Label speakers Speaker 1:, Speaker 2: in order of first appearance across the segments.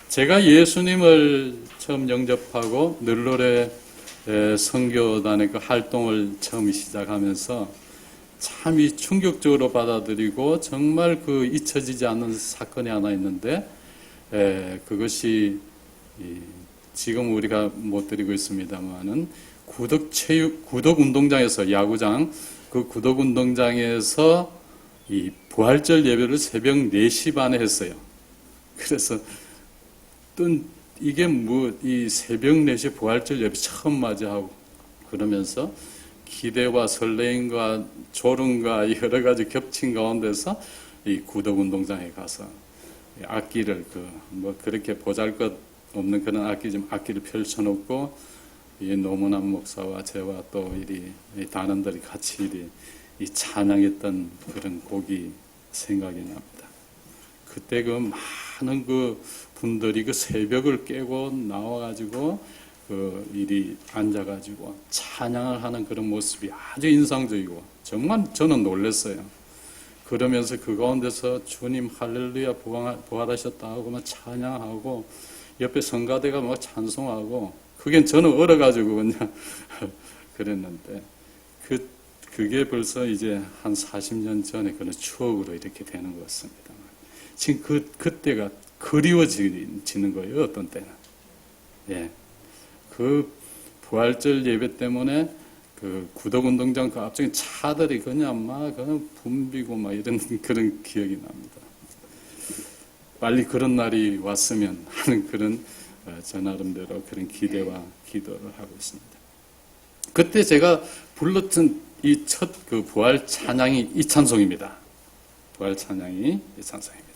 Speaker 1: 제가 예수님을 처음 영접하고 늘로레 선교단의 그 활동을 처음 시작하면서 참 충격적으로 받아들이고 정말 그 잊혀지지 않는 사건이 하나 있는데 그것이 지금 우리가 못 드리고 있습니다만은 구덕 운동장에서 야구장 그 구덕 운동장에서 이 부활절 예배를 새벽 4시 반에 했어요. 그래서 또 이게 이 새벽 4시 부활절 예배 처음 맞이하고 그러면서 기대와 설레임과 졸음과 여러 가지 겹친 가운데서 이 구덕 운동장에 가서 악기를 그렇게 보잘것 없는 그런 악기를 펼쳐놓고 이 노문환 목사와 저와 또 이 단원들이 같이 이 찬양했던 그런 곡이 생각이 납니다. 그때 그 많은 그 분들이 그 새벽을 깨고 나와가지고 이리 앉아가지고 찬양을 하는 그런 모습이 아주 인상적이고 정말 저는 놀랐어요. 그러면서 그 가운데서 주님 할렐루야 부활하셨다 하고 막 찬양하고 옆에 성가대가 막 찬송하고 그게 저는 얼어가지고 그냥 그랬는데 그게 벌써 이제 한 40년 전에 그런 추억으로 이렇게 되는 것 같습니다. 지금 그때가 그리워지는 거예요, 어떤 때는. 예. 그 부활절 예배 때문에 그 구덕운동장 그 앞쪽에 차들이 그냥 붐비고 이런 그런 기억이 납니다. 빨리 그런 날이 왔으면 하는 그런 저 나름대로 그런 기대와 기도를 하고 있습니다. 그때 제가 불렀던 이 첫 그 부활 찬양이 이 찬송입니다. 부활 찬양이 이 찬송입니다.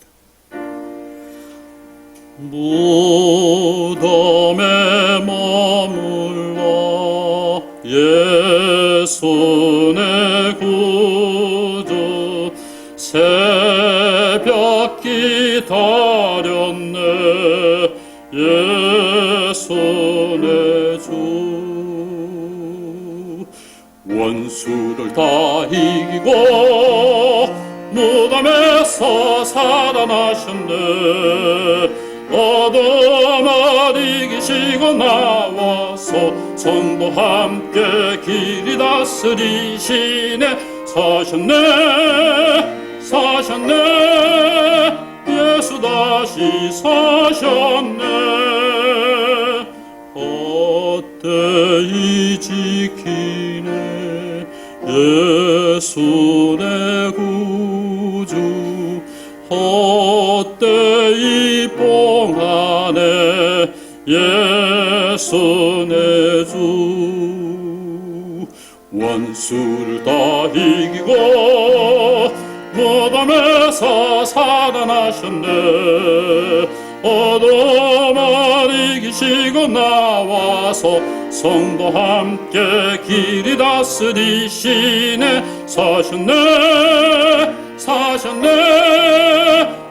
Speaker 1: 무덤에 머물러 예수 내 구주 새벽 기다렸네 예수 내 주 원수를 다 이기고 무덤에서 살아나셨네 어둠을 이기시고 나와서 성도 함께 길이 다스리시네 사셨네 예수 다시 사셨네 헛되이 지키네 예수 내 구주 헛되이 뽕하네 예수 내 주 원수를 다 이기고 무덤에서 살아나셨네 어둠을 이기시고 나와서 성도 함께 길이 다스리시네 사셨네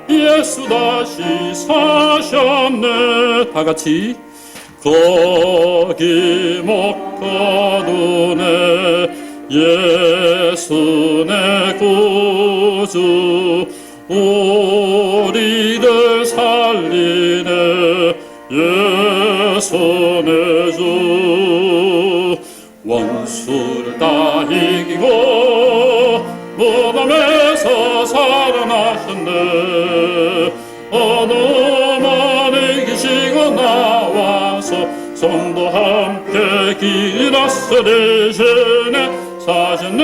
Speaker 1: 예수 다시 사셨네 다 같이 거기 못 거두네 예수 내 구주 우리들 살리네 예수 내 주 원수를 다 이기고 무덤에서 살아나셨네 어둠을 이기시고 나와서 성도 함께 길 다스리시네 사셨네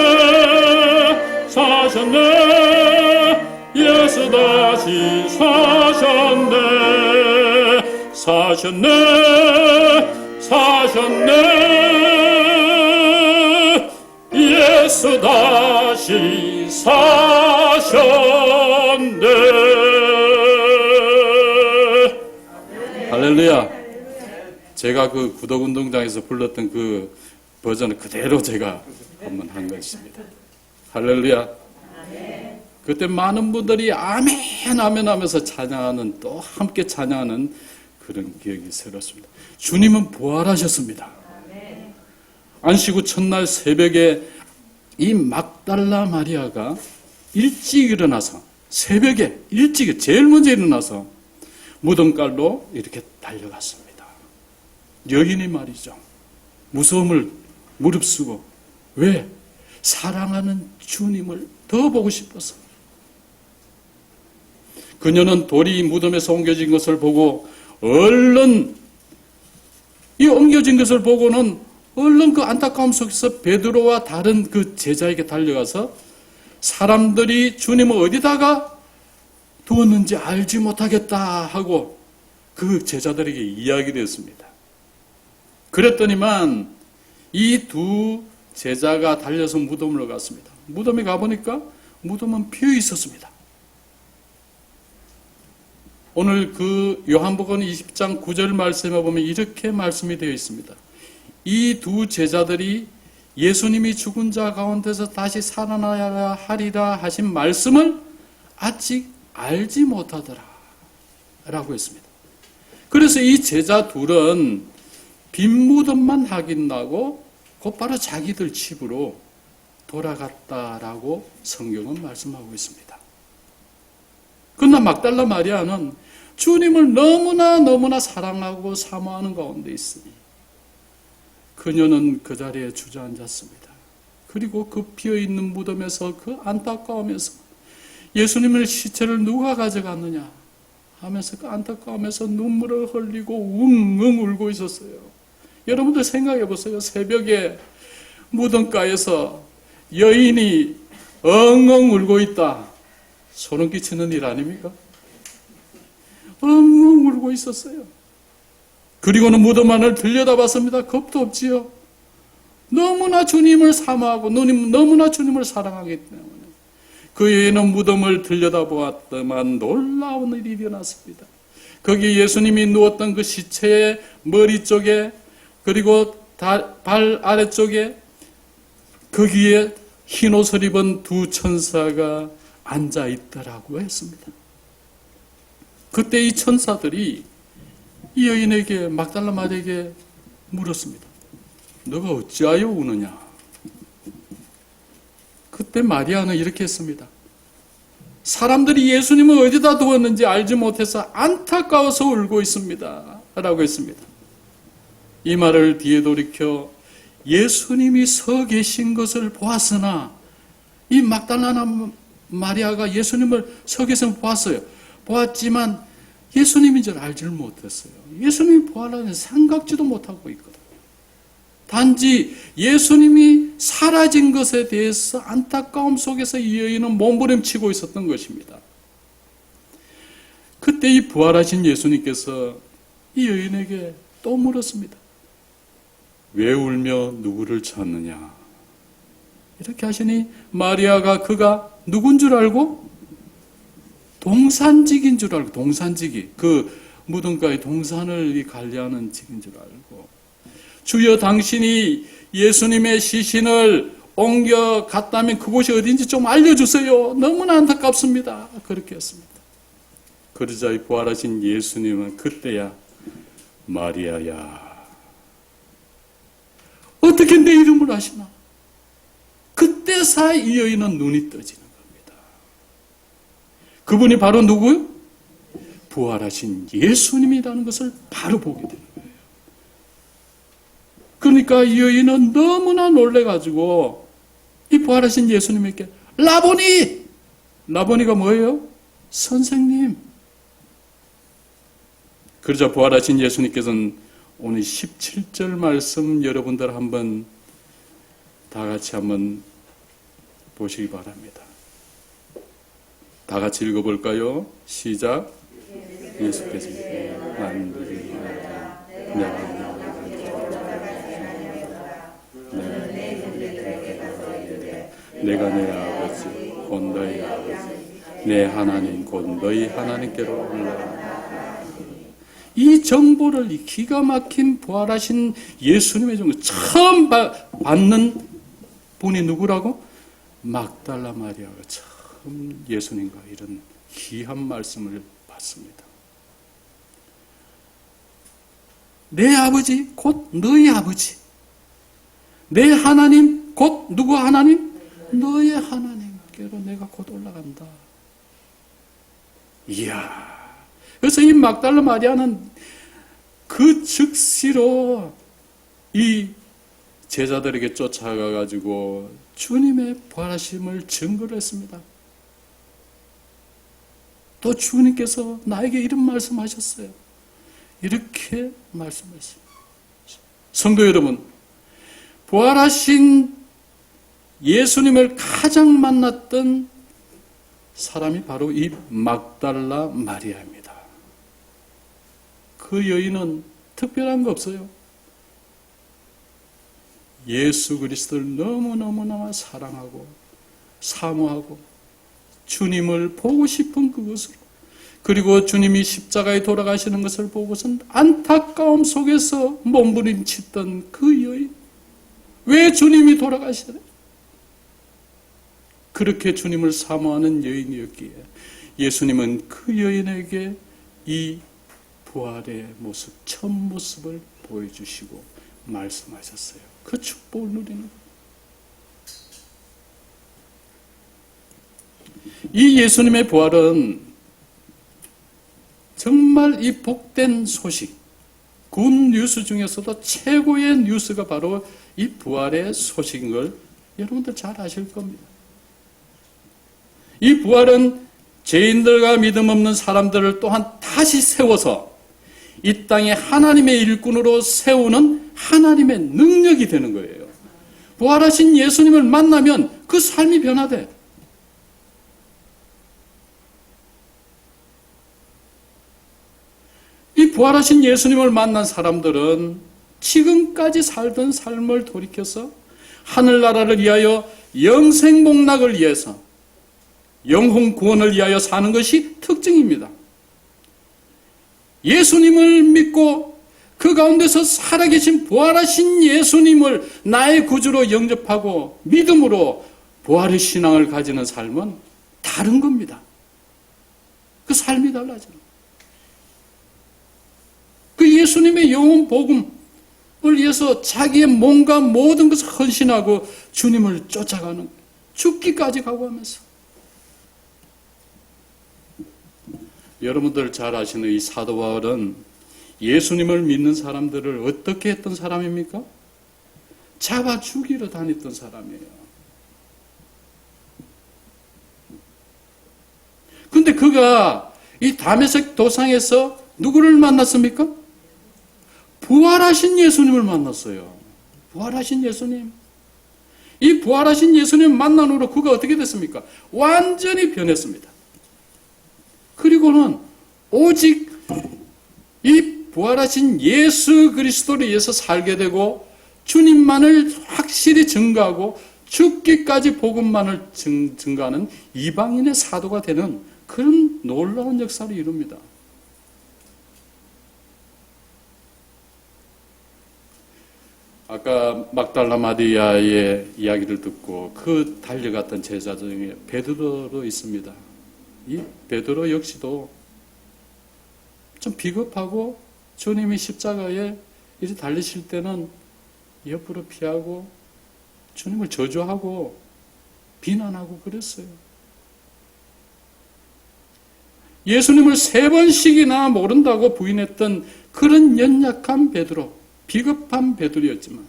Speaker 1: 예수 다시 사셨네 예수 다시 사셨네 할렐루야. 제가 그 구덕운동장에서 불렀던 그 버전을 그대로 제가 한번 한 것입니다. 할렐루야. 그때 많은 분들이 아멘 아멘 하면서 찬양하는 또 함께 찬양하는 그런 기억이 새롭습니다. 주님은 부활하셨습니다. 안식 후 첫날 새벽에 이 막달라 마리아가 일찍 일어나서 새벽에 일찍 제일 먼저 일어나서 무덤갈로 이렇게 달려갔습니다. 여인이 말이죠. 무서움을 무릅쓰고, 왜? 사랑하는 주님을 더 보고 싶어서. 그녀는 돌이 무덤에서 옮겨진 것을 보고 얼른, 이 옮겨진 것을 보고는 얼른 그 안타까움 속에서 베드로와 다른 그 제자에게 달려가서 사람들이 주님을 어디다가 두었는지 알지 못하겠다 하고 그 제자들에게 이야기를 했습니다. 그랬더니만 이 두 제자가 달려서 무덤으로 갔습니다. 무덤에 가보니까 무덤은 비어 있었습니다. 오늘 그 요한복음 20장 9절 말씀에 보면 이렇게 말씀이 되어 있습니다. 이 두 제자들이 예수님이 죽은 자 가운데서 다시 살아나야 하리라 하신 말씀을 아직 알지 못하더라 라고 했습니다. 그래서 이 제자 둘은 빈 무덤만 확인하고 곧바로 자기들 집으로 돌아갔다라고 성경은 말씀하고 있습니다. 그러나 막달라 마리아는 주님을 너무나 사랑하고 사모하는 가운데 있으니 그녀는 그 자리에 주저앉았습니다. 그리고 그 비어있는 무덤에서 그 안타까움에서 예수님의 시체를 누가 가져갔느냐 하면서 그 안타까움에서 눈물을 흘리고 웅웅 울고 있었어요. 여러분들 생각해 보세요. 새벽에 무덤가에서 여인이 엉엉 울고 있다. 소름 끼치는 일 아닙니까? 엉엉 울고 있었어요. 그리고는 무덤 안을 들여다봤습니다. 겁도 없지요. 너무나 주님을 사모하고 너무나 주님을 사랑하기 때문에 그 여인은 무덤을 들여다보았더만 놀라운 일이 일어났습니다. 거기 예수님이 누웠던 그 시체의 머리 쪽에 그리고 발 아래쪽에 거기에 흰 옷을 입은 두 천사가 앉아 있더라고 했습니다. 그때 이 천사들이 이 여인에게 막달라 마리아에게 물었습니다. 너가 어찌하여 우느냐? 그때 마리아는 이렇게 했습니다. 사람들이 예수님을 어디다 두었는지 알지 못해서 안타까워서 울고 있습니다 라고 했습니다. 이 말을 뒤에 돌이켜 예수님이 서 계신 것을 보았으나 이 막달라 마리아가 예수님을 서 계신 것을 보았어요. 보았지만 예수님인 줄 알지를 못했어요. 예수님이 부활하는 생각지도 못하고 있거든요. 단지 예수님이 사라진 것에 대해서 안타까움 속에서 이 여인은 몸부림치고 있었던 것입니다. 그때 이 부활하신 예수님께서 이 여인에게 또 물었습니다. 왜 울며 누구를 찾느냐? 이렇게 하시니 마리아가 그가 누군 줄 알고? 동산직인 줄 알고, 동산직이 그 무덤가의 동산을 관리하는 직인 줄 알고, 주여 당신이 예수님의 시신을 옮겨 갔다면 그곳이 어딘지 좀 알려주세요. 너무나 안타깝습니다. 그렇게 했습니다. 그러자 이 부활하신 예수님은 그때야 마리아야 어떻게 내 이름을 아시나? 그때사 이 여인은 눈이 떠지는 겁니다. 그분이 바로 누구요? 부활하신 예수님이라는 것을 바로 보게 되는 거예요. 그러니까 이 여인은 너무나 놀래가지고 이 부활하신 예수님에게 라보니! 라보니가 뭐예요? 선생님. 그러자 부활하신 예수님께서는 오늘 17절 말씀 여러분들 한번 다 같이 한번 보시기 바랍니다. 다 같이 읽어볼까요? 시작. 예수께서 내가 내 아버지 곧 너희 아버지 내 하나님 곧 너희 하나님께로 올라가. 이 정보를 이 기가 막힌 부활하신 예수님의 정보 처음 받는 분이 누구라고? 막달라 마리아가 처음 예수님과 이런 귀한 말씀을 받습니다. 내 아버지 곧 너희 아버지 내 하나님 곧 누구 하나님? 너의 하나님께로 내가 곧 올라간다. 이야, 그래서 이 막달라 마리아는 그 즉시로 이 제자들에게 쫓아가가지고 주님의 부활하심을 증거를 했습니다. 또 주님께서 나에게 이런 말씀하셨어요. 이렇게 말씀하십니다. 성도 여러분, 부활하신 예수님을 가장 만났던 사람이 바로 이 막달라 마리아입니다. 그 여인은 특별한 거 없어요. 예수 그리스도를 너무너무나 사랑하고 사모하고 주님을 보고 싶은 그것으로, 그리고 주님이 십자가에 돌아가시는 것을 보고선 안타까움 속에서 몸부림치던 그 여인, 왜 주님이 돌아가시래? 그렇게 주님을 사모하는 여인이었기에 예수님은 그 여인에게 이 부활의 모습, 첫 모습을 보여주시고 말씀하셨어요. 그 축복을 누리는, 이 예수님의 부활은 정말 이 복된 소식, 굿 뉴스 중에서도 최고의 뉴스가 바로 이 부활의 소식인 걸 여러분들 잘 아실 겁니다. 이 부활은 죄인들과 믿음 없는 사람들을 또한 다시 세워서 이 땅에 하나님의 일꾼으로 세우는 하나님의 능력이 되는 거예요. 부활하신 예수님을 만나면 그 삶이 변화돼. 이 부활하신 예수님을 만난 사람들은 지금까지 살던 삶을 돌이켜서 하늘나라를 위하여 영생복락을 위해서 영혼 구원을 위하여 사는 것이 특징입니다. 예수님을 믿고 그 가운데서 살아계신 부활하신 예수님을 나의 구주로 영접하고 믿음으로 부활의 신앙을 가지는 삶은 다른 겁니다. 그 삶이 달라져요. 그 예수님의 영혼 복음을 위해서 자기의 몸과 모든 것을 헌신하고 주님을 쫓아가는, 죽기까지 각오하면서. 여러분들 잘 아시는 이 사도 바울은 예수님을 믿는 사람들을 어떻게 했던 사람입니까? 잡아 죽이러 다녔던 사람이에요. 근데 그가 이 다메섹 도상에서 누구를 만났습니까? 부활하신 예수님을 만났어요. 부활하신 예수님. 이 부활하신 예수님 만난 후로 그가 어떻게 됐습니까? 완전히 변했습니다. 그리고는 오직 이 부활하신 예수 그리스도를 위해서 살게 되고 주님만을 확실히 증거하고 죽기까지 복음만을 증거하는 이방인의 사도가 되는 그런 놀라운 역사를 이룹니다. 아까 막달라 마리아의 이야기를 듣고 그 달려갔던 제자 중에 베드로도 있습니다. 이 베드로 역시도 좀 비겁하고 주님이 십자가에 이렇게 달리실 때는 옆으로 피하고 주님을 저주하고 비난하고 그랬어요. 예수님을 3번씩이나 모른다고 부인했던 그런 연약한 베드로, 비겁한 베드로였지만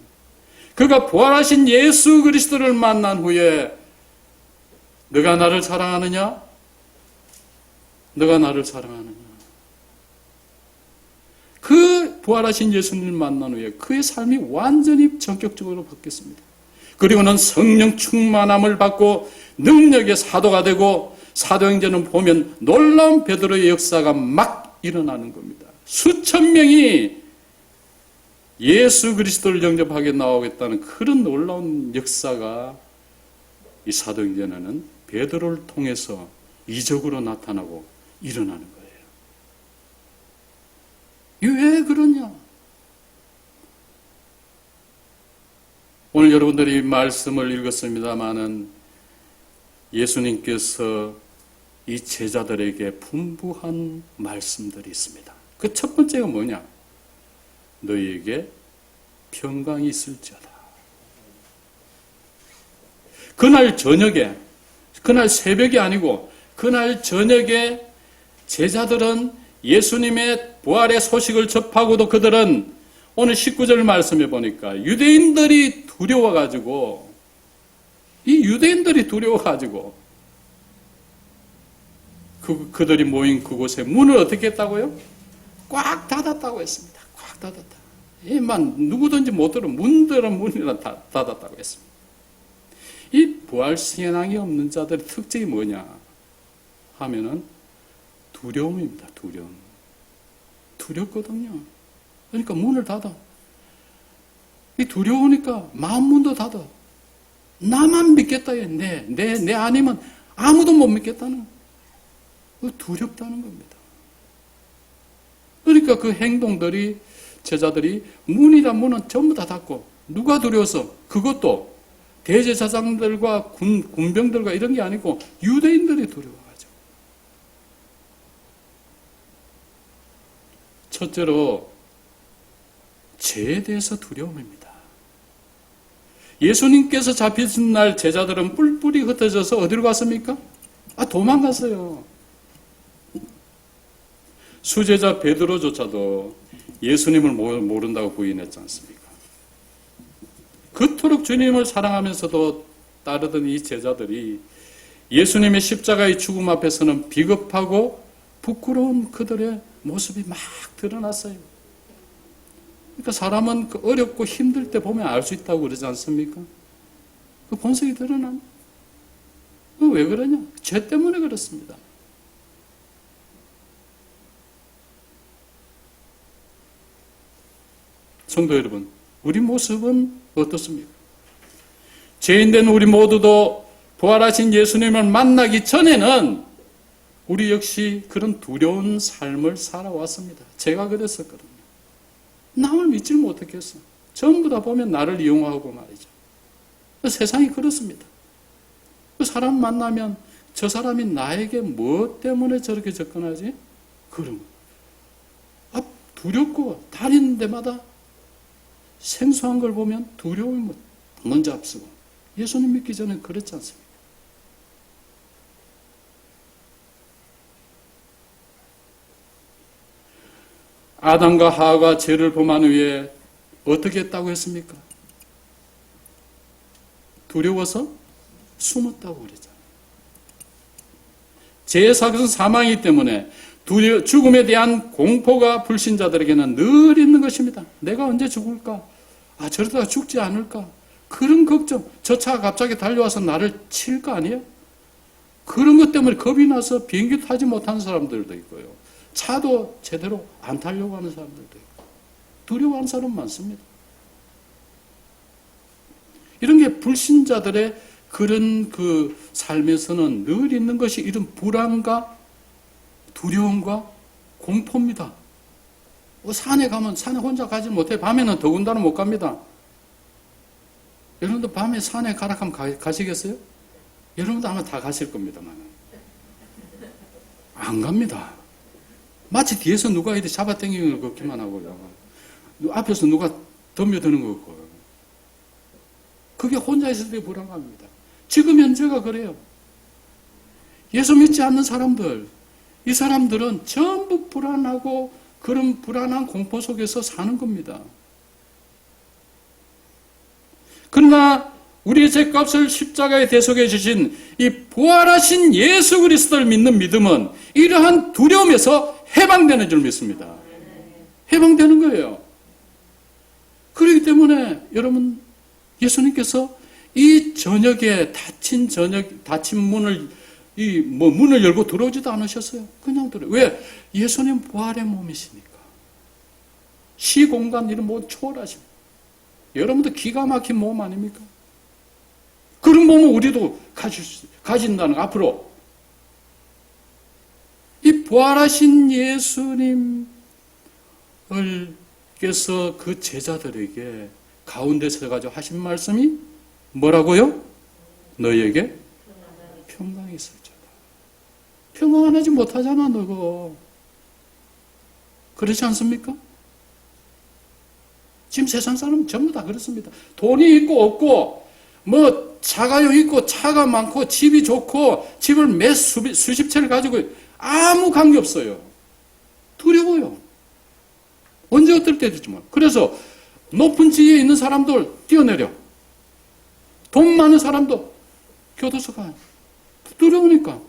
Speaker 1: 그가 부활하신 예수 그리스도를 만난 후에 너가 나를 사랑하느냐? 너가 나를 사랑하느냐? 그 부활하신 예수님을 만난 후에 그의 삶이 완전히 전격적으로 바뀌었습니다. 그리고는 성령 충만함을 받고 능력의 사도가 되고 사도행전을 보면 놀라운 베드로의 역사가 막 일어나는 겁니다. 수천 명이 예수 그리스도를 영접하게 나오겠다는 그런 놀라운 역사가 이 사도행전에는 베드로를 통해서 이적으로 나타나고 일어나는 거예요. 왜 그러냐? 오늘 여러분들이 말씀을 읽었습니다마는 예수님께서 이 제자들에게 분부한 말씀들이 있습니다. 그 첫 번째가 뭐냐? 너희에게 평강이 있을지어다. 그날 저녁에, 그날 새벽이 아니고 그날 저녁에 제자들은 예수님의 부활의 소식을 접하고도 그들은 오늘 19절 말씀해 보니까 유대인들이 두려워가지고 그들이 모인 그곳에 문을 어떻게 했다고요? 꽉 닫았다고 했습니다. 꽉 닫았다. 이만 누구든지 못 들어 문들은 문이라 닫았다고 했습니다. 이 부활 신앙이 없는 자들의 특징이 뭐냐 하면은 두려움입니다. 두렵거든요. 그러니까 문을 닫아. 이 두려우니까 마음 문도 닫아. 나만 믿겠다. 내 아니면 아무도 못 믿겠다는 거. 두렵다는 겁니다. 그러니까 그 행동들이 제자들이 문은 전부 다 닫고 누가 두려워서 그것도 대제사장들과 군병들과 이런 게 아니고 유대인들이 두려워가지고. 첫째로 죄에 대해서 두려움입니다. 예수님께서 잡히신 날 제자들은 뿔뿔이 흩어져서 어디로 갔습니까? 도망갔어요. 수제자 베드로조차도 예수님을 모른다고 부인했지 않습니까? 그토록 주님을 사랑하면서도 따르던 이 제자들이 예수님의 십자가의 죽음 앞에서는 비겁하고 부끄러운 그들의 모습이 막 드러났어요. 그러니까 사람은 어렵고 힘들 때 보면 알 수 있다고 그러지 않습니까? 그 본성이 드러난. 왜 그러냐? 죄 때문에 그렇습니다. 성도 여러분, 우리 모습은 어떻습니까? 죄인된 우리 모두도 부활하신 예수님을 만나기 전에는 우리 역시 그런 두려운 삶을 살아왔습니다. 제가 그랬었거든요. 남을 믿질 못했겠어. 전부 다 보면 나를 이용하고 말이죠. 세상이 그렇습니다. 그 사람 만나면 저 사람이 나에게 뭐 때문에 저렇게 접근하지? 그럼 두렵고 다니는 데마다 생소한 걸 보면 두려움이 먼저 앞서고 예수님 믿기 전에 그랬지 않습니까? 아담과 하와가 죄를 범한 후에 어떻게 했다고 했습니까? 두려워서 숨었다고 그랬잖아요. 죄의 사건 사망이기 때문에 죽음에 대한 공포가 불신자들에게는 늘 있는 것입니다. 내가 언제 죽을까? 저러다가 죽지 않을까? 그런 걱정. 저 차가 갑자기 달려와서 나를 칠 거 아니에요? 그런 것 때문에 겁이 나서 비행기 타지 못하는 사람들도 있고요. 차도 제대로 안 타려고 하는 사람들도 있고. 두려워하는 사람 많습니다. 이런 게 불신자들의 그런 그 삶에서는 늘 있는 것이 이런 불안과 두려움과 공포입니다. 산에 가면 산에 혼자 가지 못해. 밤에는 더군다나 못 갑니다. 여러분도 밤에 산에 가라 하면 가시겠어요? 여러분도 아마 다 가실 겁니다만. 안 갑니다. 마치 뒤에서 누가 이렇게 잡아당기는 걸 걷기만 하고요. 앞에서 누가 덤벼드는 거 같고요. 그게 혼자 있을 때 불안합니다. 지금 현재가 그래요. 예수 믿지 않는 사람들, 이 사람들은 전부 불안하고 그런 불안한 공포 속에서 사는 겁니다. 그러나 우리의 죄값을 십자가에 대속해 주신 이 부활하신 예수 그리스도를 믿는 믿음은 이러한 두려움에서 해방되는 줄 믿습니다. 해방되는 거예요. 그렇기 때문에 여러분, 예수님께서 이 저녁에 닫힌 문을 문을 열고 들어오지도 않으셨어요. 그냥 들어요. 왜? 예수님 부활의 몸이시니까. 시공간 이런 몸 초월하십니다. 여러분도 기가 막힌 몸 아닙니까? 그런 몸을 우리도 가진다는 거, 앞으로. 이 부활하신 예수님께서 그 제자들에게 가운데서 가지고 하신 말씀이 뭐라고요? 너희에게 평강이 있을지어다. 평강하지 못하잖아, 너거. 그렇지 않습니까? 지금 세상 사람은 전부 다 그렇습니다. 돈이 있고 없고, 차가 있고, 차가 많고, 집이 좋고, 집을 수십 채를 가지고 아무 관계 없어요. 두려워요. 언제 어떨 때 될지 몰라. 그래서 높은 지위에 있는 사람들 뛰어내려. 돈 많은 사람도 교도소 가요. 두려우니까.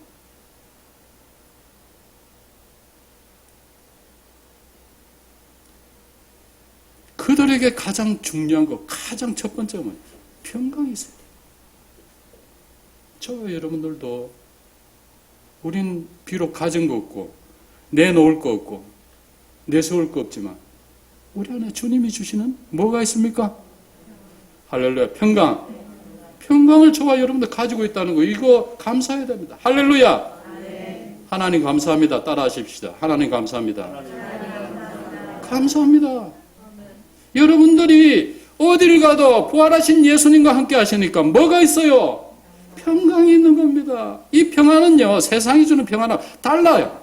Speaker 1: 그들에게 가장 중요한 거, 가장 첫 번째는 평강이 있어야 돼요. 저와 여러분들도 우린 비록 가진 거 없고 내놓을 거 없고 내세울 거 없지만 우리 안에 주님이 주시는 뭐가 있습니까? 할렐루야. 평강. 평강을 저와 여러분들 가지고 있다는 거, 이거 감사해야 됩니다. 할렐루야. 하나님 감사합니다. 따라 하십시다. 하나님 감사합니다. 감사합니다. 여러분들이 어딜 가도 부활하신 예수님과 함께 하시니까 뭐가 있어요? 평강이 있는 겁니다. 이 평안은요, 세상이 주는 평안은 달라요.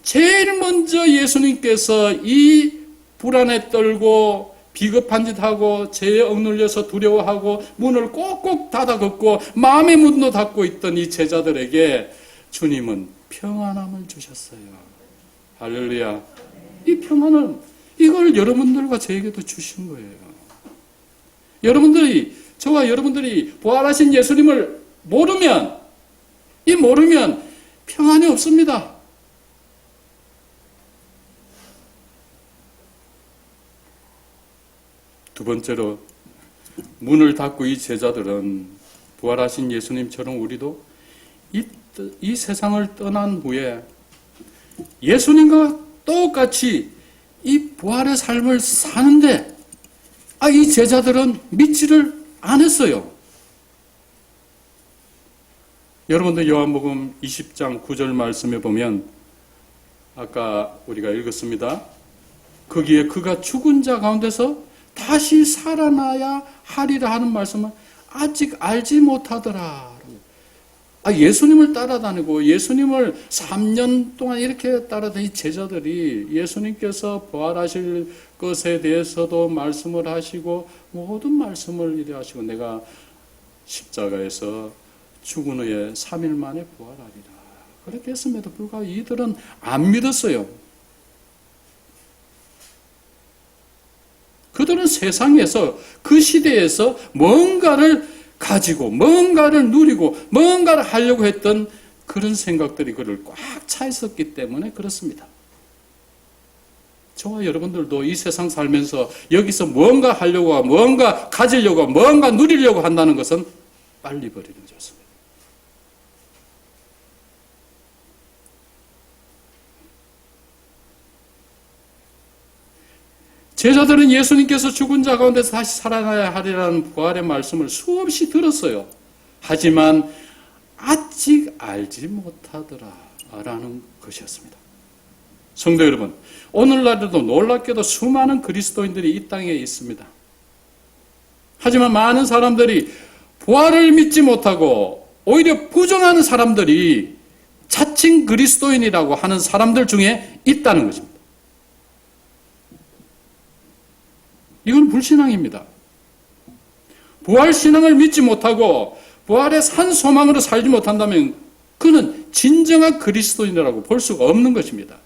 Speaker 1: 제일 먼저 예수님께서 이 불안에 떨고 비겁한 짓 하고 죄에 억눌려서 두려워하고 문을 꼭꼭 닫아 걷고 마음의 문도 닫고 있던 이 제자들에게 주님은 평안함을 주셨어요. 할렐루야. 이 평안은 이걸 여러분들과 저에게도 주신 거예요. 여러분들이, 저와 여러분들이 부활하신 예수님을 모르면 평안이 없습니다. 두 번째로, 문을 닫고 이 제자들은 부활하신 예수님처럼 우리도 이 세상을 떠난 후에 예수님과 똑같이 이 부활의 삶을 사는데, 이 제자들은 믿지를 않았어요. 여러분들 요한복음 20장 9절 말씀에 보면 아까 우리가 읽었습니다. 거기에 그가 죽은 자 가운데서 다시 살아나야 하리라 하는 말씀은 아직 알지 못하더라. 예수님을 따라다니고 예수님을 3년 동안 이렇게 따라다닌 제자들이 예수님께서 부활하실 것에 대해서도 말씀을 하시고 모든 말씀을 이래 하시고 내가 십자가에서 죽은 후에 3일 만에 부활하리라. 그렇게 했음에도 불구하고 이들은 안 믿었어요. 그들은 세상에서, 그 시대에서 뭔가를 가지고 뭔가를 누리고 뭔가를 하려고 했던 그런 생각들이 그를 꽉 차 있었기 때문에 그렇습니다. 저와 여러분들도 이 세상 살면서 여기서 뭔가 하려고 하고 뭔가 가지려고 하고 뭔가 누리려고 한다는 것은 빨리 버리는 게 좋습니다. 제자들은 예수님께서 죽은 자 가운데서 다시 살아나야 하리라는 부활의 말씀을 수없이 들었어요. 하지만 아직 알지 못하더라라는 것이었습니다. 성도 여러분, 오늘날에도 놀랍게도 수많은 그리스도인들이 이 땅에 있습니다. 하지만 많은 사람들이 부활을 믿지 못하고 오히려 부정하는 사람들이 자칭 그리스도인이라고 하는 사람들 중에 있다는 것입니다. 이건 불신앙입니다. 부활신앙을 믿지 못하고 부활의 산 소망으로 살지 못한다면 그는 진정한 그리스도인이라고 볼 수가 없는 것입니다.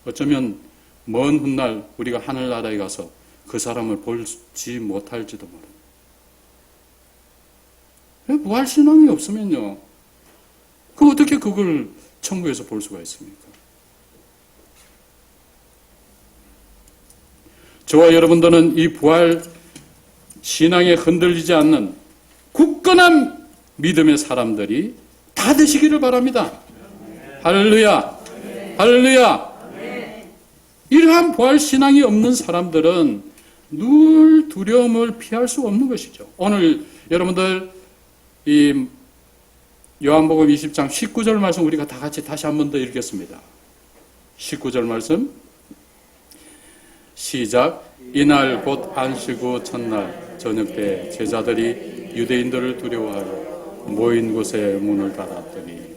Speaker 1: 어쩌면 먼 훗날 우리가 하늘나라에 가서 그 사람을 보지 못할지도 모릅니다. 부활신앙이 없으면요, 어떻게 그걸 천국에서 볼 수가 있습니까? 저와 여러분들은 이 부활 신앙에 흔들리지 않는 굳건한 믿음의 사람들이 다 되시기를 바랍니다. 할렐루야. 할렐루야. 이러한 부활 신앙이 없는 사람들은 늘 두려움을 피할 수 없는 것이죠. 오늘 여러분들 이 요한복음 20장 19절 말씀 우리가 다 같이 다시 한 번 더 읽겠습니다. 19절 말씀 시작. 이날 곧 안식 후 첫날 저녁 때 제자들이 유대인들을 두려워하여 모인 곳에 문을 닫았더니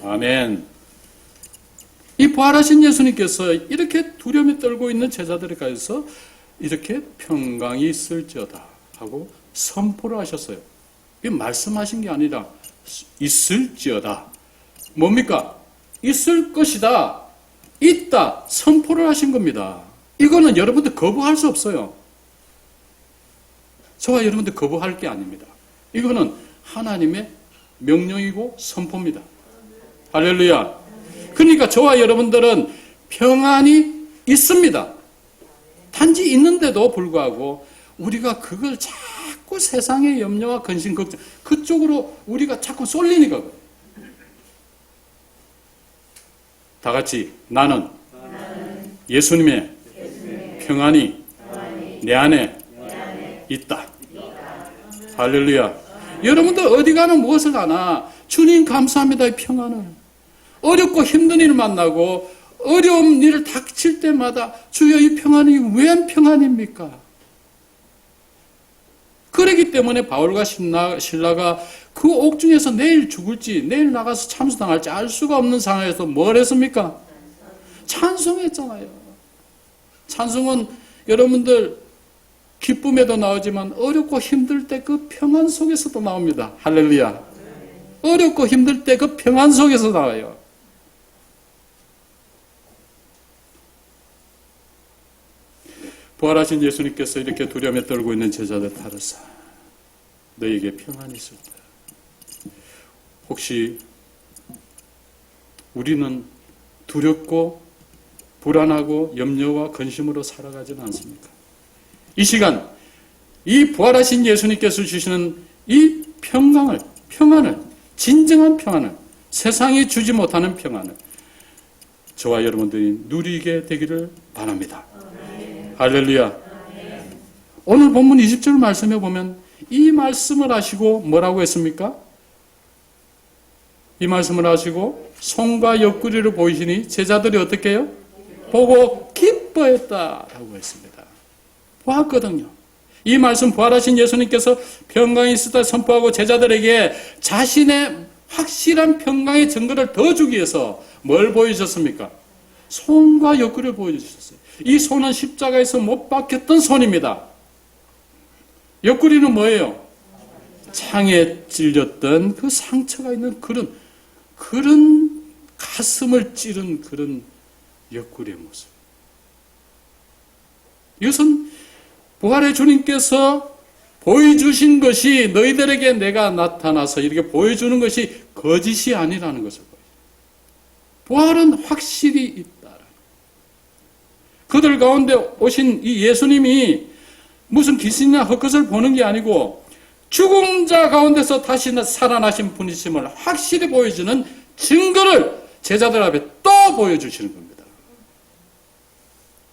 Speaker 1: 아멘. 이 부활하신 예수님께서 이렇게 두려움에 떨고 있는 제자들에 가서 이렇게 평강이 있을지어다 하고 선포를 하셨어요. 이게 말씀하신 게 아니라 있을지어다. 뭡니까? 있을 것이다. 있다. 선포를 하신 겁니다. 이거는 여러분들 거부할 수 없어요. 저와 여러분들 거부할 게 아닙니다. 이거는 하나님의 명령이고 선포입니다. 할렐루야. 그러니까 저와 여러분들은 평안이 있습니다. 단지 있는데도 불구하고 우리가 그걸 자꾸 세상의 염려와 근심, 걱정 그쪽으로 우리가 자꾸 쏠리니까 그래요. 다 같이 나는 예수님의 평안이 내 안에 있다. 할렐루야. 여러분들 어디 가나 무엇을 하나 주님 감사합니다. 이 평안을. 어렵고 힘든 일을 만나고 어려운 일을 닥칠 때마다 주여 이 평안이 웬 평안입니까? 그렇기 때문에 바울과 신라가 그 옥중에서 내일 죽을지 내일 나가서 참수당할지 알 수가 없는 상황에서 뭘 했습니까? 찬송했잖아요. 찬송은 여러분들 기쁨에도 나오지만 어렵고 힘들 때 그 평안 속에서도 나옵니다. 할렐루야. 어렵고 힘들 때 그 평안 속에서 나와요. 부활하신 예수님께서 이렇게 두려움에 떨고 있는 제자들 따라서 너에게 평안이 있을 때 혹시 우리는 두렵고 불안하고 염려와 근심으로 살아가지는 않습니까? 이 시간 이 부활하신 예수님께서 주시는 이 평안을 진정한 평안을 세상이 주지 못하는 평안을 저와 여러분들이 누리게 되기를 바랍니다. 할렐루야. 오늘 본문 20절 말씀에 보면 이 말씀을 하시고 뭐라고 했습니까? 이 말씀을 하시고 손과 옆구리를 보이시니 제자들이 어떻게 해요? 보고 기뻐했다라고 했습니다. 보았거든요. 이 말씀 부활하신 예수님께서 평강이 있었다 선포하고 제자들에게 자신의 확실한 평강의 증거를 더 주기 위해서 뭘 보여주셨습니까? 손과 옆구리를 보여주셨어요. 이 손은 십자가에서 못 박혔던 손입니다. 옆구리는 뭐예요? 창에 찔렸던 그 상처가 있는 그런 가슴을 찌른 그런 옆구리의 모습. 이것은 부활의 주님께서 보여주신 것이 너희들에게 내가 나타나서 이렇게 보여주는 것이 거짓이 아니라는 것을 보여요. 부활은 확실히 있다. 그들 가운데 오신 이 예수님이 무슨 귀신이나 헛것을 보는 게 아니고 죽은 자 가운데서 다시 살아나신 분이심을 확실히 보여주는 증거를 제자들 앞에 또 보여주시는 겁니다.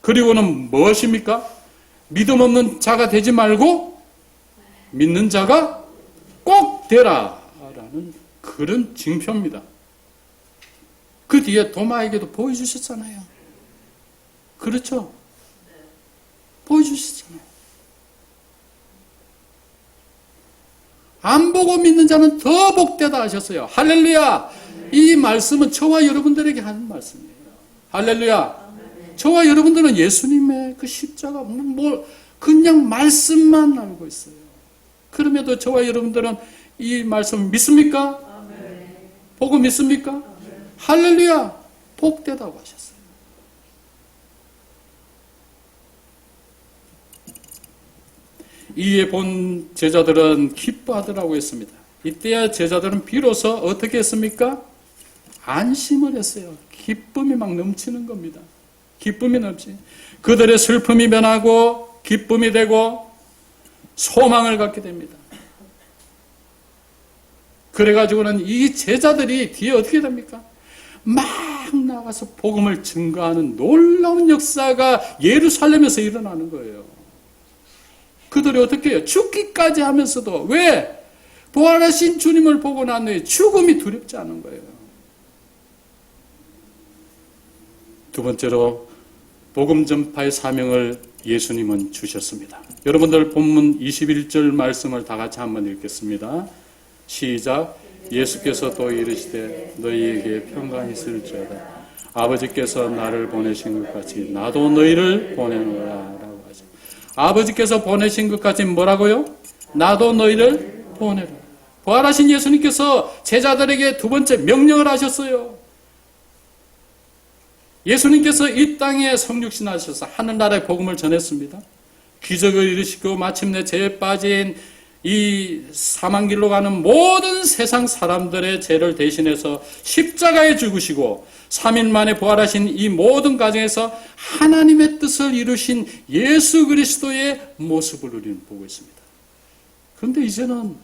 Speaker 1: 그리고는 무엇입니까? 믿음 없는 자가 되지 말고 믿는 자가 꼭 되라라는 그런 징표입니다. 그 뒤에 도마에게도 보여주셨잖아요. 그렇죠? 보여주셨잖아요. 안 보고 믿는 자는 더 복되다 하셨어요. 할렐루야. 이 말씀은 저와 여러분들에게 하는 말씀이에요. 할렐루야. 저와 여러분들은 예수님의 그 십자가 그냥 말씀만 알고 있어요. 그럼에도 저와 여러분들은 이 말씀 믿습니까? 보고 믿습니까? 할렐루야. 복되다고 하셨어요. 이에 본 제자들은 기뻐하더라고 했습니다. 이때야 제자들은 비로소 어떻게 했습니까? 안심을 했어요. 기쁨이 막 넘치는 겁니다. 기쁨이 넘치. 그들의 슬픔이 변하고 기쁨이 되고 소망을 갖게 됩니다. 그래가지고는 이 제자들이 뒤에 어떻게 됩니까? 막 나가서 복음을 증거하는 놀라운 역사가 예루살렘에서 일어나는 거예요. 그들이 어떻게 해요? 죽기까지 하면서도 왜? 부활하신 주님을 보고 난 후에 죽음이 두렵지 않은 거예요. 두 번째로 복음 전파의 사명을 예수님은 주셨습니다. 여러분들 본문 21절 말씀을 다 같이 한번 읽겠습니다. 시작. 예수께서 또 이르시되 너희에게 평강이 있을지어다. 아버지께서 나를 보내신 것 같이 나도 너희를 보내노라 라고 하죠. 아버지께서 보내신 것 같이 뭐라고요? 나도 너희를 보내라. 부활하신 예수님께서 제자들에게 두 번째 명령을 하셨어요. 예수님께서 이 땅에 성육신하셔서 하늘나라의 복음을 전했습니다. 기적을 이루시고 마침내 죄에 빠진 이 사망길로 가는 모든 세상 사람들의 죄를 대신해서 십자가에 죽으시고 3일 만에 부활하신 이 모든 과정에서 하나님의 뜻을 이루신 예수 그리스도의 모습을 우리는 보고 있습니다. 그런데 이제는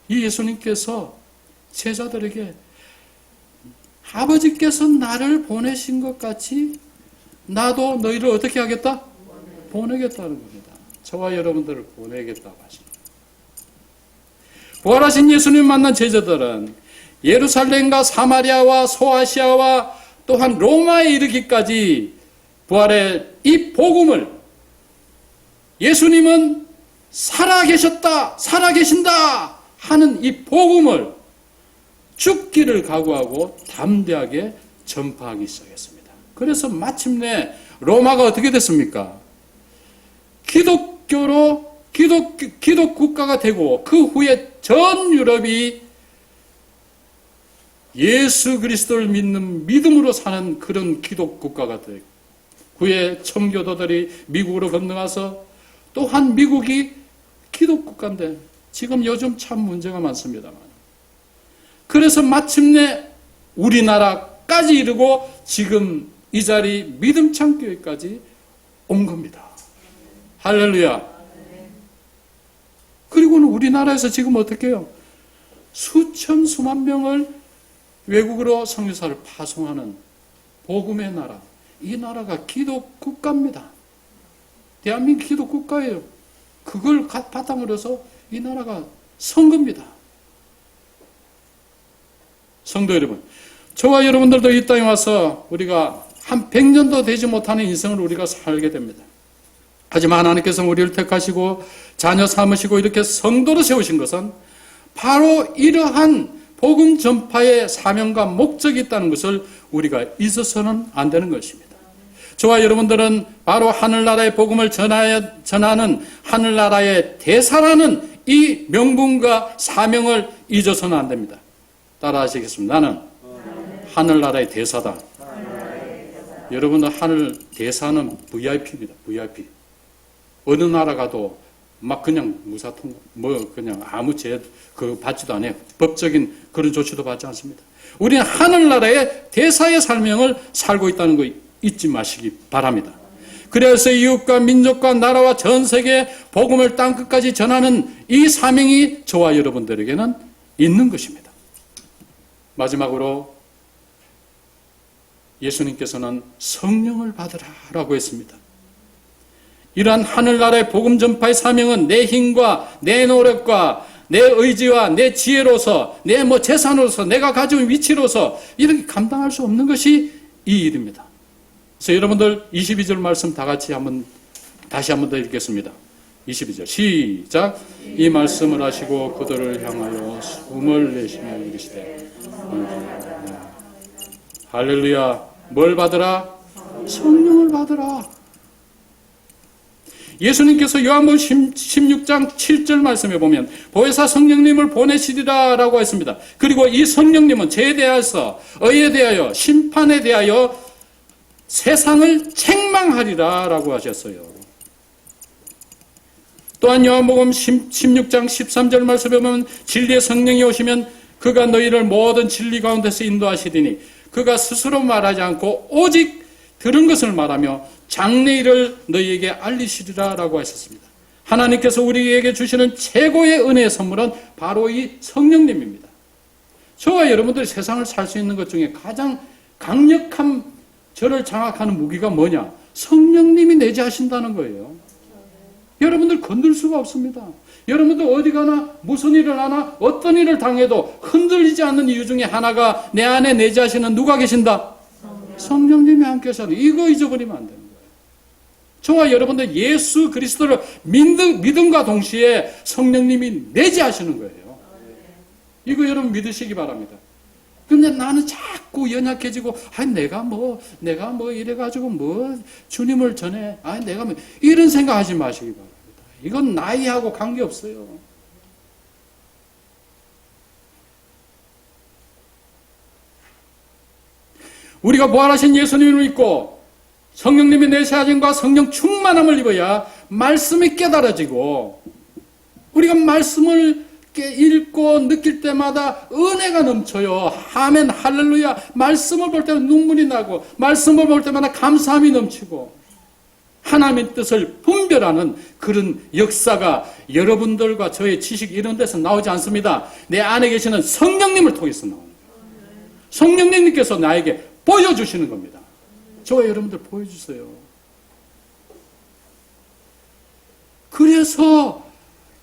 Speaker 1: 이 예수님께서 제자들에게 아버지께서 나를 보내신 것 같이 나도 너희를 어떻게 하겠다? 보내겠다는 겁니다. 저와 여러분들을 보내겠다고 하십니다. 부활하신 예수님 만난 제자들은 예루살렘과 사마리아와 소아시아와 또한 로마에 이르기까지 부활의 이 복음을 예수님은 살아계셨다, 살아계신다 하는 이 복음을 죽기를 각오하고 담대하게 전파하기 시작했습니다. 그래서 마침내 로마가 어떻게 됐습니까? 기독 국가가 되고 그 후에 전 유럽이 예수 그리스도를 믿는 믿음으로 사는 그런 기독 국가가 되고 후에 청교도들이 미국으로 건너가서 또한 미국이 기독 국가인데 지금 요즘 참 문제가 많습니다만 그래서 마침내 우리나라까지 이르고 지금 이 자리 믿음창교회까지 온 겁니다. 할렐루야. 그리고는 우리나라에서 지금 어떻게 해요? 수천 수만 명을 외국으로 선교사를 파송하는 복음의 나라. 이 나라가 기독 국가입니다. 대한민국 기독 국가예요. 그걸 바탕으로 해서 이 나라가 선거입니다. 성도 여러분, 저와 여러분들도 이 땅에 와서 우리가 한 100년도 되지 못하는 인생을 우리가 살게 됩니다. 하지만 하나님께서 우리를 택하시고 자녀 삼으시고 이렇게 성도로 세우신 것은 바로 이러한 복음 전파의 사명과 목적이 있다는 것을 우리가 잊어서는 안 되는 것입니다. 저와 여러분들은 바로 하늘나라의 복음을 전하는 하늘나라의 대사라는 이 명분과 사명을 잊어서는 안 됩니다. 따라 하시겠습니다. 나는 하늘나라의 대사다. 여러분들 하늘 대사는 VIP입니다. VIP. 어느 나라 가도 막 그냥 무사통, 그냥 아무 받지도 않아요. 법적인 그런 조치도 받지 않습니다. 우리는 하늘나라의 대사의 사명을 살고 있다는 거 잊지 마시기 바랍니다. 그래서 이웃과 민족과 나라와 전 세계 복음을 땅끝까지 전하는 이 사명이 저와 여러분들에게는 있는 것입니다. 마지막으로 예수님께서는 성령을 받으라라고 했습니다. 이러한 하늘나라의 복음 전파의 사명은 내 힘과 내 노력과 내 의지와 내 지혜로서 내 재산으로서 내가 가진 위치로서 이렇게 감당할 수 없는 것이 이 일입니다. 그래서 여러분들 22절 말씀 다 같이 다시 한번 더 읽겠습니다. 22절 시작. 이 말씀을 하시고 그들을 향하여 숨을 내쉬며 이르시되 할렐루야. 뭘 받으라? 성령을 받으라. 예수님께서 요한복음 16장 7절 말씀에 보면 보혜사 성령님을 보내시리라 라고 했습니다. 그리고 이 성령님은 죄에 대해서 의에 대하여 심판에 대하여 세상을 책망하리라 라고 하셨어요. 또한 요한복음 16장 13절 말씀에 보면 진리의 성령이 오시면 그가 너희를 모든 진리 가운데서 인도하시리니 그가 스스로 말하지 않고 오직 들은 것을 말하며 장래일을 너희에게 알리시리라 라고 하셨습니다. 하나님께서 우리에게 주시는 최고의 은혜의 선물은 바로 이 성령님입니다. 저와 여러분들이 세상을 살 수 있는 것 중에 가장 강력한 저를 장악하는 무기가 뭐냐? 성령님이 내재하신다는 거예요. 여러분들 건들 수가 없습니다. 여러분들 어디 가나 무슨 일을 하나 어떤 일을 당해도 흔들리지 않는 이유 중에 하나가 내 안에 내재하시는 누가 계신다? 성령님이 함께 계셔서 이거 잊어버리면 안 되는 거예요. 저와 여러분들 예수 그리스도를 믿음과 동시에 성령님이 내재하시는 거예요. 이거 여러분 믿으시기 바랍니다. 근데 나는 자꾸 연약해지고, 내가 뭐 이래가지고 주님을 전해, 내가 이런 생각 하지 마시기 바랍니다. 이건 나이하고 관계없어요. 우리가 부활하신 예수님을 믿고 성령님의 내세하심과 성령 충만함을 입어야 말씀이 깨달아지고, 우리가 말씀을 읽고 느낄 때마다 은혜가 넘쳐요. 아멘, 할렐루야. 말씀을 볼 때는 눈물이 나고, 말씀을 볼 때마다 감사함이 넘치고, 하나님의 뜻을 분별하는 그런 역사가 여러분들과 저의 지식 이런 데서 나오지 않습니다. 내 안에 계시는 성령님을 통해서 나오는 거예요. 성령님께서 나에게 보여주시는 겁니다. 저와 여러분들 보여주세요. 그래서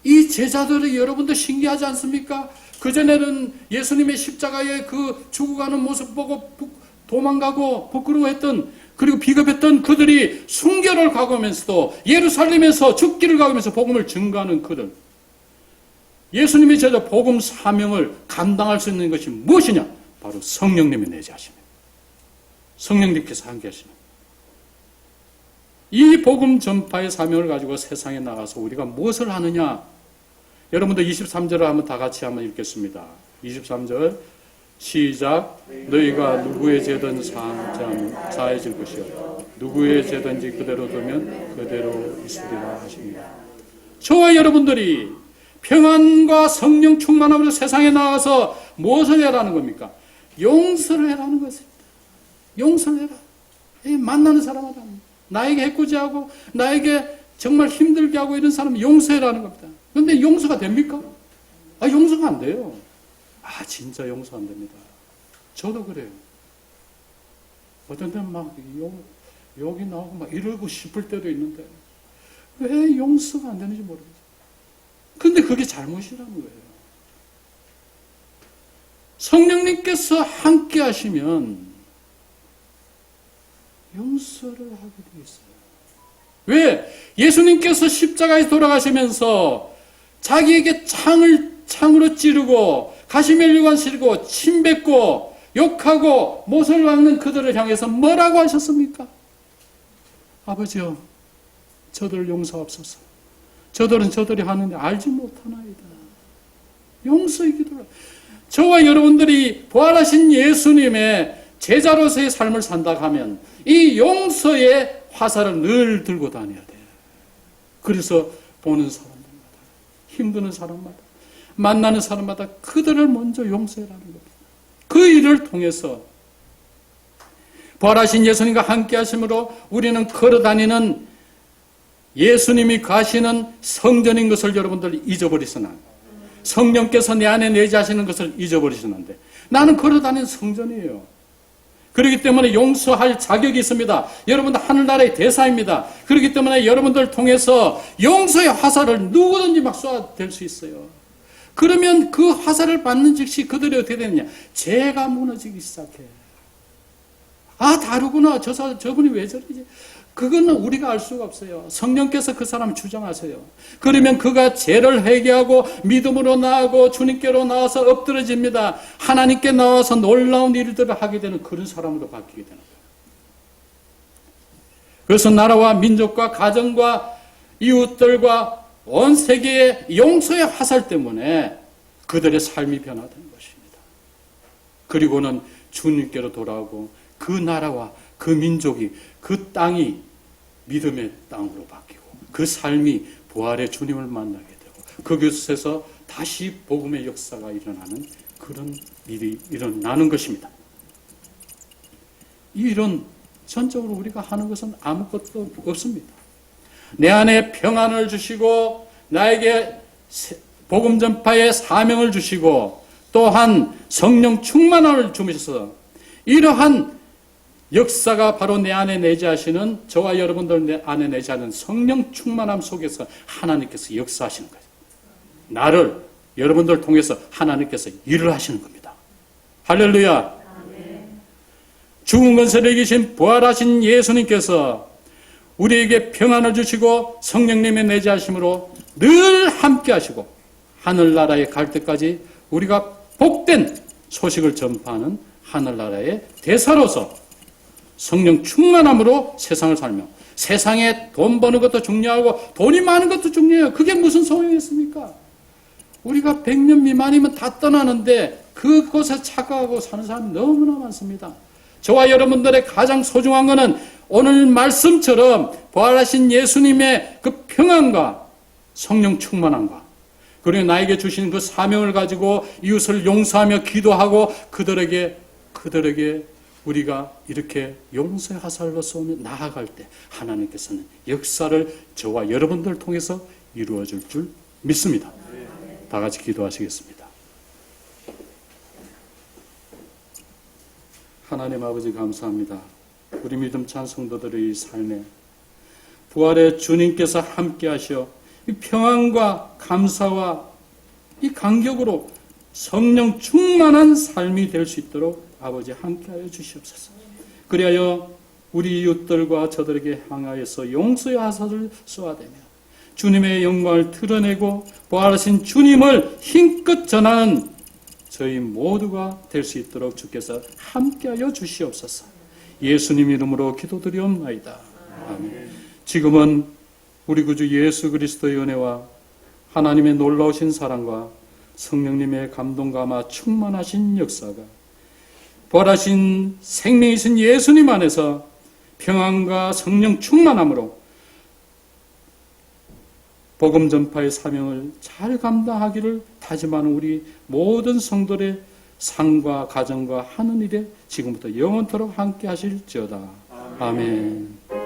Speaker 1: 이 제자들이 여러분들 신기하지 않습니까? 그전에는 예수님의 십자가에 그 죽어가는 모습 보고 도망가고 부끄러워했던, 그리고 비겁했던 그들이 순교를 가고면서도 예루살렘에서 죽기를 가고면서 복음을 증거하는 그들. 예수님의 제자 복음 사명을 감당할 수 있는 것이 무엇이냐? 바로 성령님의 내재하십니다. 성령님께서 함께 하시는. 이 복음 전파의 사명을 가지고 세상에 나가서 우리가 무엇을 하느냐? 여러분들 23절을 한번 다 같이 한번 읽겠습니다. 23절 시작. 너희가 누구의 죄든 사해질 것이요 누구의 죄든지 그대로 두면 그대로 있으리라 하십니다. 저와 여러분들이 평안과 성령 충만함으로 세상에 나가서 무엇을 해라는 겁니까? 용서를 해라는 것입니다. 용서를 해라. 만나는 사람마다 나에게 해코지하고 나에게 정말 힘들게 하고 이런 사람 용서해라는 겁니다. 그런데 용서가 됩니까? 용서가 안 돼요. 진짜 용서 안 됩니다. 저도 그래요. 어떤 때는 막 욕이 나오고 막 이러고 싶을 때도 있는데 왜 용서가 안 되는지 모르겠어요. 근데 그게 잘못이라는 거예요. 성령님께서 함께 하시면 용서를 하게 되어 있어요. 왜? 예수님께서 십자가에 돌아가시면서 자기에게 창으로 찌르고 가시멜류관 실고 침 뱉고 욕하고 못을 박는 그들을 향해서 뭐라고 하셨습니까? 아버지여, 저들을 용서하옵소서. 저들은 저들이 하는데 알지 못하나이다. 용서의 기도를. 저와 여러분들이 부활하신 예수님의 제자로서의 삶을 산다 하면 이 용서의 화살을 늘 들고 다녀야 돼요. 그래서 보는 사람들마다, 힘드는 사람마다, 만나는 사람마다 그들을 먼저 용서해라는 겁니다. 그 일을 통해서 부활하신 예수님과 함께 하심으로 우리는 걸어다니는 예수님이 가시는 성전인 것을 여러분들 잊어버리시나, 성령께서 내 안에 내재하시는 것을 잊어버리시는데, 나는 걸어다니는 성전이에요. 그렇기 때문에 용서할 자격이 있습니다. 여러분들 하늘나라의 대사입니다. 그렇기 때문에 여러분들 통해서 용서의 화살을 누구든지 막 쏴댈 수 있어요. 그러면 그 화살을 받는 즉시 그들이 어떻게 되느냐? 죄가 무너지기 시작해. 다르구나. 저분이 왜 저러지? 그거는 우리가 알 수가 없어요. 성령께서 그 사람을 주장하세요. 그러면 그가 죄를 회개하고 믿음으로 나아가고 주님께로 나와서 엎드러집니다. 하나님께 나와서 놀라운 일들을 하게 되는 그런 사람으로 바뀌게 되는 거예요. 그래서 나라와 민족과 가정과 이웃들과 온 세계의 용서의 화살 때문에 그들의 삶이 변화되는 것입니다. 그리고는 주님께로 돌아오고 그 나라와 그 민족이, 그 땅이 믿음의 땅으로 바뀌고 그 삶이 부활의 주님을 만나게 되고 그곳에서 다시 복음의 역사가 일어나는 그런 일이 일어나는 것입니다. 이 일은 전적으로 우리가 하는 것은 아무것도 없습니다. 내 안에 평안을 주시고 나에게 복음 전파의 사명을 주시고 또한 성령 충만함을 주셔서 이러한 역사가 바로 내 안에 내재하시는, 저와 여러분들 내 안에 내재하는 성령 충만함 속에서 하나님께서 역사하시는 거예요. 나를 여러분들 통해서 하나님께서 일을 하시는 겁니다. 할렐루야. 죽은 권세를 이기신 부활하신 예수님께서 우리에게 평안을 주시고 성령님의 내재하심으로 늘 함께 하시고 하늘나라에 갈 때까지 우리가 복된 소식을 전파하는 하늘나라의 대사로서 성령 충만함으로 세상을 살며, 세상에 돈 버는 것도 중요하고 돈이 많은 것도 중요해요. 그게 무슨 소용이 있습니까? 우리가 100년 미만이면 다 떠나는데 그곳에 착각하고 사는 사람이 너무나 많습니다. 저와 여러분들의 가장 소중한 것은 오늘 말씀처럼 부활하신 예수님의 그 평안과 성령 충만함과, 그리고 나에게 주신 그 사명을 가지고 이웃을 용서하며 기도하고 그들에게 우리가 이렇게 용서의 화살로 쏘며 나아갈 때 하나님께서는 역사를 저와 여러분들을 통해서 이루어질 줄 믿습니다. 다 같이 기도하시겠습니다. 하나님 아버지 감사합니다. 우리 믿음 찬 성도들의 이 삶에 부활의 주님께서 함께 하셔 이 평안과 감사와 이 간격으로 성령 충만한 삶이 될 수 있도록 아버지 함께하여 주시옵소서. 그리하여 우리 이웃들과 저들에게 향하여서 용서의 화살을 쏘아대며 주님의 영광을 드러내고 부활하신 주님을 힘껏 전하는 저희 모두가 될 수 있도록 주께서 함께하여 주시옵소서. 예수님 이름으로 기도드리옵나이다. 아멘. 지금은 우리 구주 예수 그리스도의 은혜와 하나님의 놀라우신 사랑과 성령님의 감동과 아마 충만하신 역사가 부활하신 생명이신 예수님 안에서 평안과 성령 충만함으로 복음 전파의 사명을 잘 감당하기를 다짐하는 우리 모든 성도들의 삶과 가정과 하는 일에 지금부터 영원토록 함께 하실지어다. 아멘.